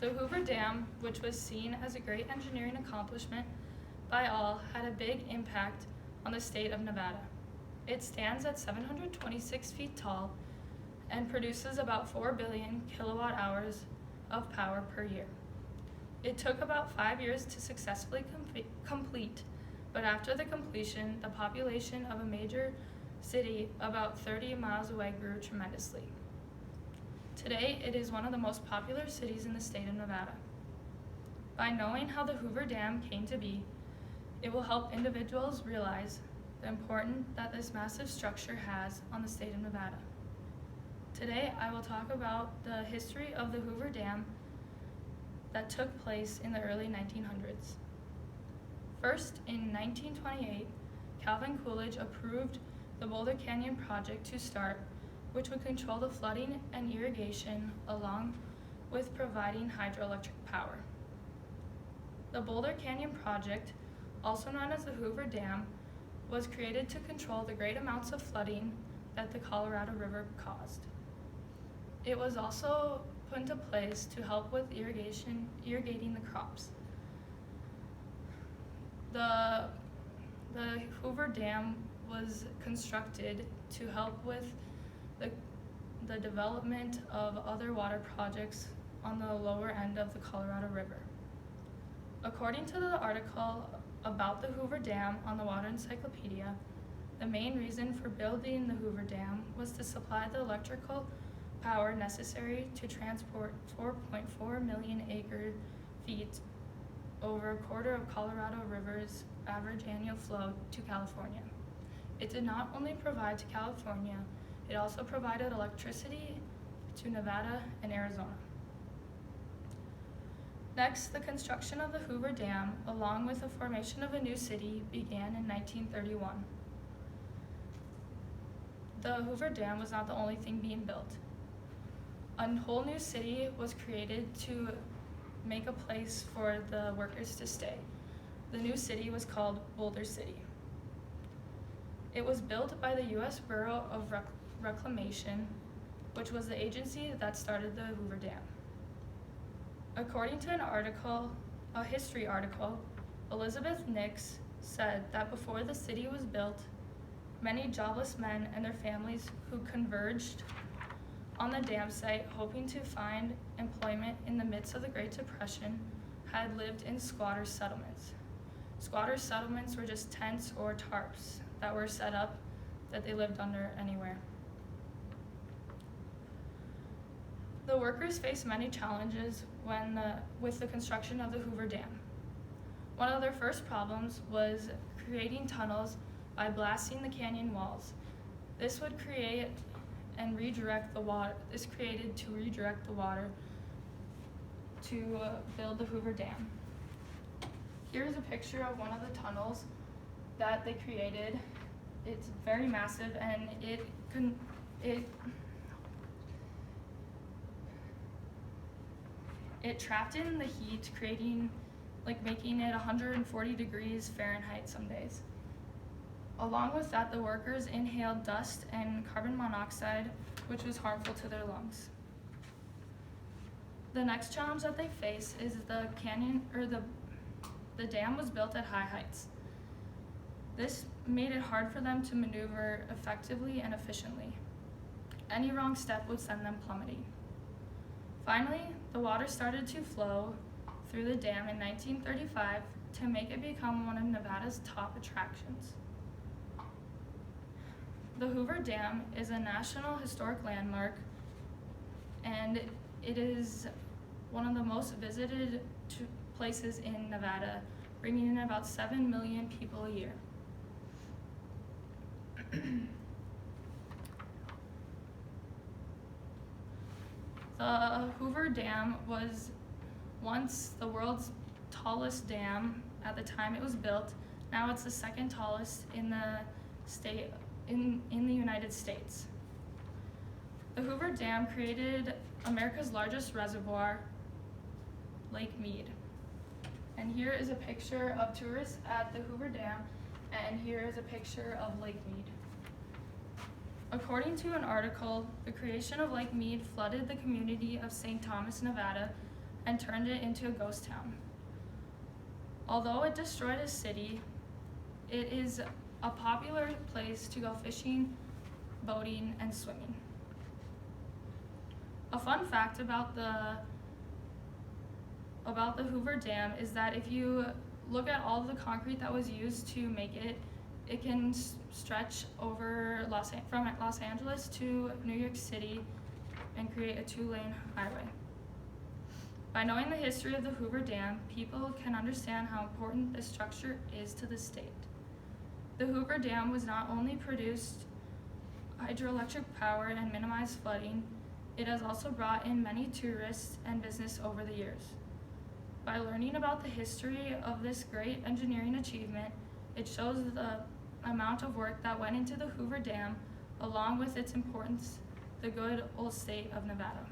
The Hoover Dam, which was seen as a great engineering accomplishment by all, had a big impact on the state of Nevada. It stands at 726 feet tall and produces about 4 billion kilowatt hours of power per year. It took about 5 years to successfully complete, but after the completion, the population of a major city about 30 miles away grew tremendously. Today, it is one of the most popular cities in the state of Nevada. By knowing how the Hoover Dam came to be, it will help individuals realize the importance that this massive structure has on the state of Nevada. Today, I will talk about the history of the Hoover Dam that took place in the early 1900s. First, in 1928, Calvin Coolidge approved the Boulder Canyon project to start, which would control the flooding and irrigation along with providing hydroelectric power. The Boulder Canyon project, also known as the Hoover Dam, was created to control the great amounts of flooding that the Colorado River caused. It was also put into place to help with irrigating the crops. The Hoover Dam was constructed to help with the development of other water projects on the lower end of the Colorado River. According to the article about the Hoover Dam on the Water Encyclopedia, the main reason for building the Hoover Dam was to supply the electrical power necessary to transport 4.4 million acre-feet, over a quarter of Colorado River's average annual flow, to California. It did not only provide to California, it also provided electricity to Nevada and Arizona. Next, the construction of the Hoover Dam, along with the formation of a new city, began in 1931. The Hoover Dam was not the only thing being built. A whole new city was created to make a place for the workers to stay. The new city was called Boulder City. It was built by the U.S. Bureau of Reclamation, which was the agency that started the Hoover Dam. According to a history article, Elizabeth Nix said that before the city was built, many jobless men and their families who converged on the dam site hoping to find employment in the midst of the Great Depression had lived in squatter settlements. Squatter settlements were just tents or tarps that were set up that they lived under anywhere. The workers faced many challenges with the construction of the Hoover Dam. One of their first problems was creating tunnels by blasting the canyon walls. This would create and redirect the water. This created to redirect the water to build the Hoover Dam. Here's a picture of one of the tunnels that they created. It's very massive, and it trapped in the heat, making it 140 degrees Fahrenheit some days. Along with that, the workers inhaled dust and carbon monoxide, which was harmful to their lungs. The next challenge that they face is the dam was built at high heights. This made it hard for them to maneuver effectively and efficiently. Any wrong step would send them plummeting. Finally, the water started to flow through the dam in 1935 to make it become one of Nevada's top attractions. The Hoover Dam is a National Historic Landmark, and it is one of the most visited places in Nevada, bringing in about 7 million people a year. The Hoover Dam was once the world's tallest dam at the time it was built. Now it's the second tallest in the state in the United States. The Hoover Dam created America's largest reservoir, Lake Mead. And here is a picture of tourists at the Hoover Dam, and here is a picture of Lake Mead. According to an article, the creation of Lake Mead flooded the community of St. Thomas, Nevada, and turned it into a ghost town. Although it destroyed a city, it is a popular place to go fishing, boating, and swimming. A fun fact about the Hoover Dam is that if you look at all of the concrete that was used to make it, it can stretch over from Los Angeles to New York City and create a 2-lane highway. By knowing the history of the Hoover Dam, people can understand how important this structure is to the state. The Hoover Dam was not only produced hydroelectric power and minimized flooding, it has also brought in many tourists and business over the years. By learning about the history of this great engineering achievement, it shows the amount of work that went into the Hoover Dam, along with its importance, the good old state of Nevada.